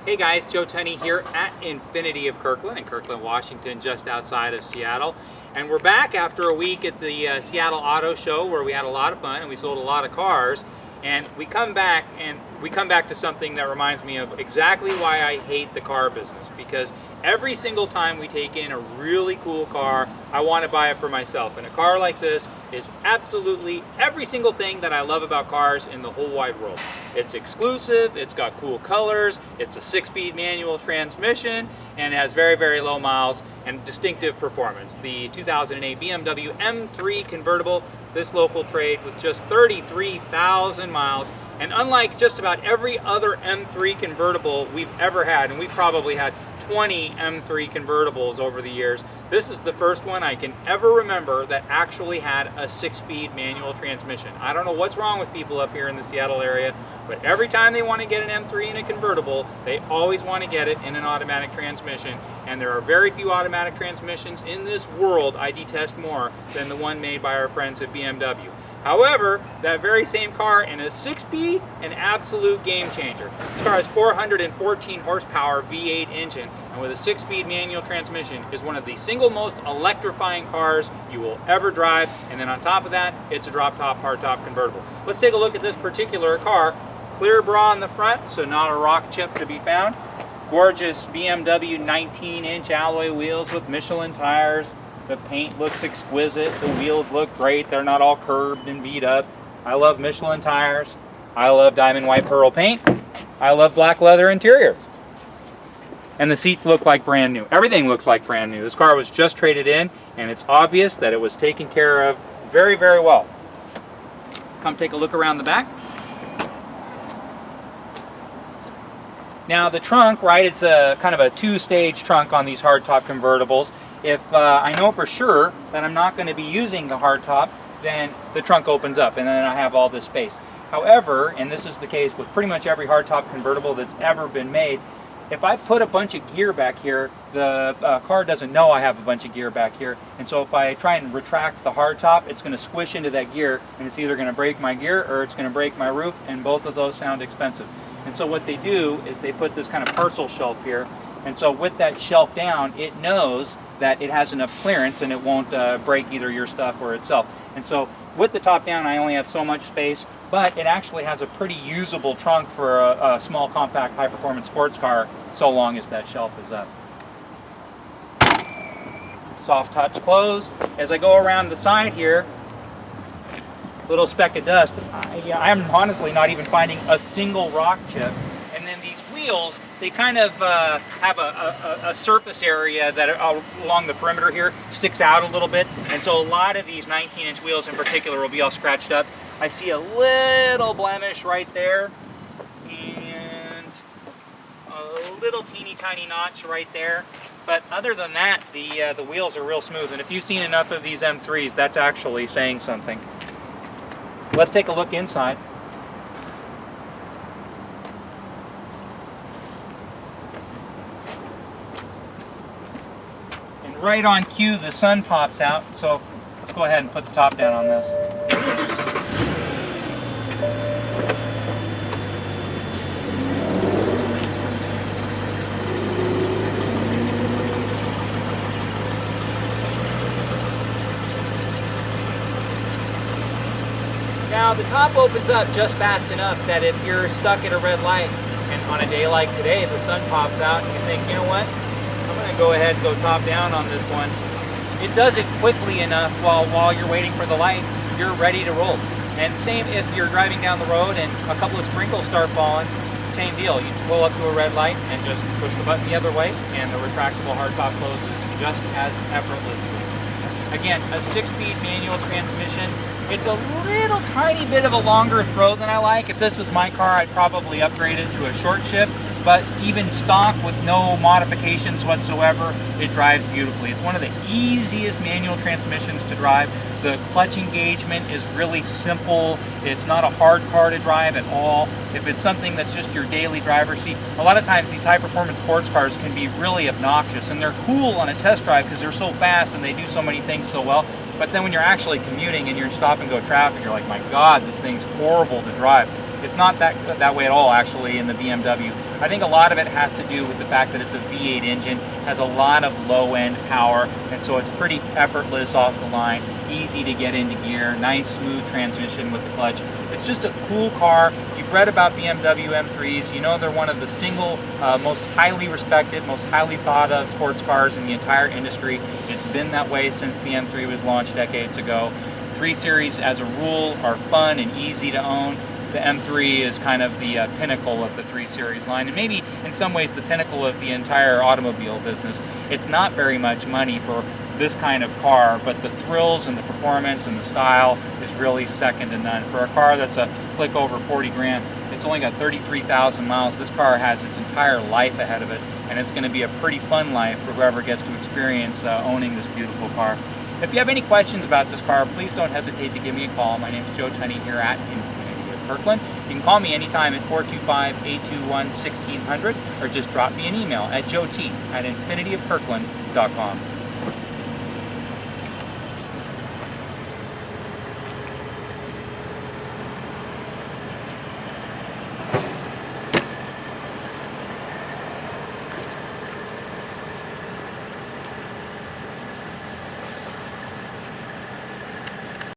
Hey guys, Joe Tunney here at Infinity of Kirkland in Kirkland, Washington, just outside of Seattle. And we're back after a week at the Seattle Auto Show where we had a lot of fun and we sold a lot of cars. And we come back to something that reminds me of exactly why I hate the car business. Because every single time we take in a really cool car, I want to buy it for myself. And a car like this is absolutely every single thing that I love about cars in the whole wide world. It's exclusive, it's got cool colors, it's a 6-speed manual transmission, and it has very, very low miles and distinctive performance. The 2008 BMW M3 Convertible, this local trade with just 33,000 miles. And unlike just about every other M3 convertible we've ever had, and we've probably had 20 M3 convertibles over the years, this is the first one I can ever remember that actually had a 6-speed manual transmission. I don't know what's wrong with people up here in the Seattle area, but every time they want to get an M3 in a convertible, they always want to get it in an automatic transmission. And there are very few automatic transmissions in this world I detest more than the one made by our friends at BMW. However, that very same car in a 6-speed, an absolute game changer. This car has 414 horsepower V8 engine, and with a 6-speed manual transmission is one of the single most electrifying cars you will ever drive. And then on top of that, it's a drop-top, hardtop convertible. Let's take a look at this particular car. Clear bra in the front, so not a rock chip to be found. Gorgeous BMW 19-inch alloy wheels with Michelin tires. The paint looks exquisite, the wheels look great, they're not all curved and beat up. I love Michelin tires, I love diamond white pearl paint, I love black leather interior. And the seats look like brand new. Everything looks like brand new. This car was just traded in, and it's obvious that it was taken care of very, very well. Come take a look around the back. Now the trunk, right, it's a kind of a 2-stage trunk on these hardtop convertibles. If I know for sure that I'm not going to be using the hardtop, then the trunk opens up and then I have all this space. However, and this is the case with pretty much every hardtop convertible that's ever been made, if I put a bunch of gear back here, the car doesn't know I have a bunch of gear back here. And so if I try and retract the hardtop, it's going to squish into that gear, and it's either going to break my gear or it's going to break my roof, and both of those sound expensive. And so what they do is they put this kind of parcel shelf here. And so with that shelf down, it knows that it has enough clearance and it won't break either your stuff or itself. And so with the top down, I only have so much space, but it actually has a pretty usable trunk for a small, compact, high-performance sports car, so long as that shelf is up. Soft touch close. As I go around the side here, little speck of dust. I'm honestly not even finding a single rock chip. And then these wheels, they kind of have a surface area that along the perimeter here sticks out a little bit. And so a lot of these 19-inch wheels in particular will be all scratched up. I see a little blemish right there and a little teeny tiny notch right there. But other than that, the wheels are real smooth. And if you've seen enough of these M3s, that's actually saying something. Let's take a look inside. And right on cue, the sun pops out. So let's go ahead and put the top down on this. Now the top opens up just fast enough that if you're stuck at a red light and on a day like today the sun pops out and you think, you know what, I'm going to go ahead and go top down on this one. It does it quickly enough while you're waiting for the light, you're ready to roll. And same if you're driving down the road and a couple of sprinkles start falling, same deal. You pull up to a red light and just push the button the other way and the retractable hardtop closes just as effortlessly. Again, a 6-speed manual transmission. It's a little tiny bit of a longer throw than I like. If this was my car, I'd probably upgrade it to a short shift, but even stock with no modifications whatsoever, it drives beautifully. It's one of the easiest manual transmissions to drive. The clutch engagement is really simple. It's not a hard car to drive at all. If it's something that's just your daily driver seat, a lot of times these high-performance sports cars can be really obnoxious, and they're cool on a test drive because they're so fast and they do so many things so well. But then when you're actually commuting and you're in stop-and-go traffic, you're like, my God, this thing's horrible to drive. It's not that way at all, actually, in the BMW. I think a lot of it has to do with the fact that it's a V8 engine, has a lot of low-end power, and so it's pretty effortless off the line, easy to get into gear, nice smooth transmission with the clutch. It's just a cool car. You've read about BMW M3s. You know they're one of the single most highly respected, most highly thought of sports cars in the entire industry. It's been that way since the M3 was launched decades ago. 3 Series, as a rule, are fun and easy to own. The M3 is kind of the pinnacle of the 3 Series line, and maybe in some ways the pinnacle of the entire automobile business. It's not very much money for this kind of car, but the thrills and the performance and the style is really second to none. For a car that's a click over 40 grand, it's only got 33,000 miles. This car has its entire life ahead of it, and it's going to be a pretty fun life for whoever gets to experience owning this beautiful car. If you have any questions about this car, please don't hesitate to give me a call. My name is Joe Tunney here at Infinity of Kirkland. You can call me anytime at 425-821-1600 or just drop me an email at joet@infinityofkirkland.com.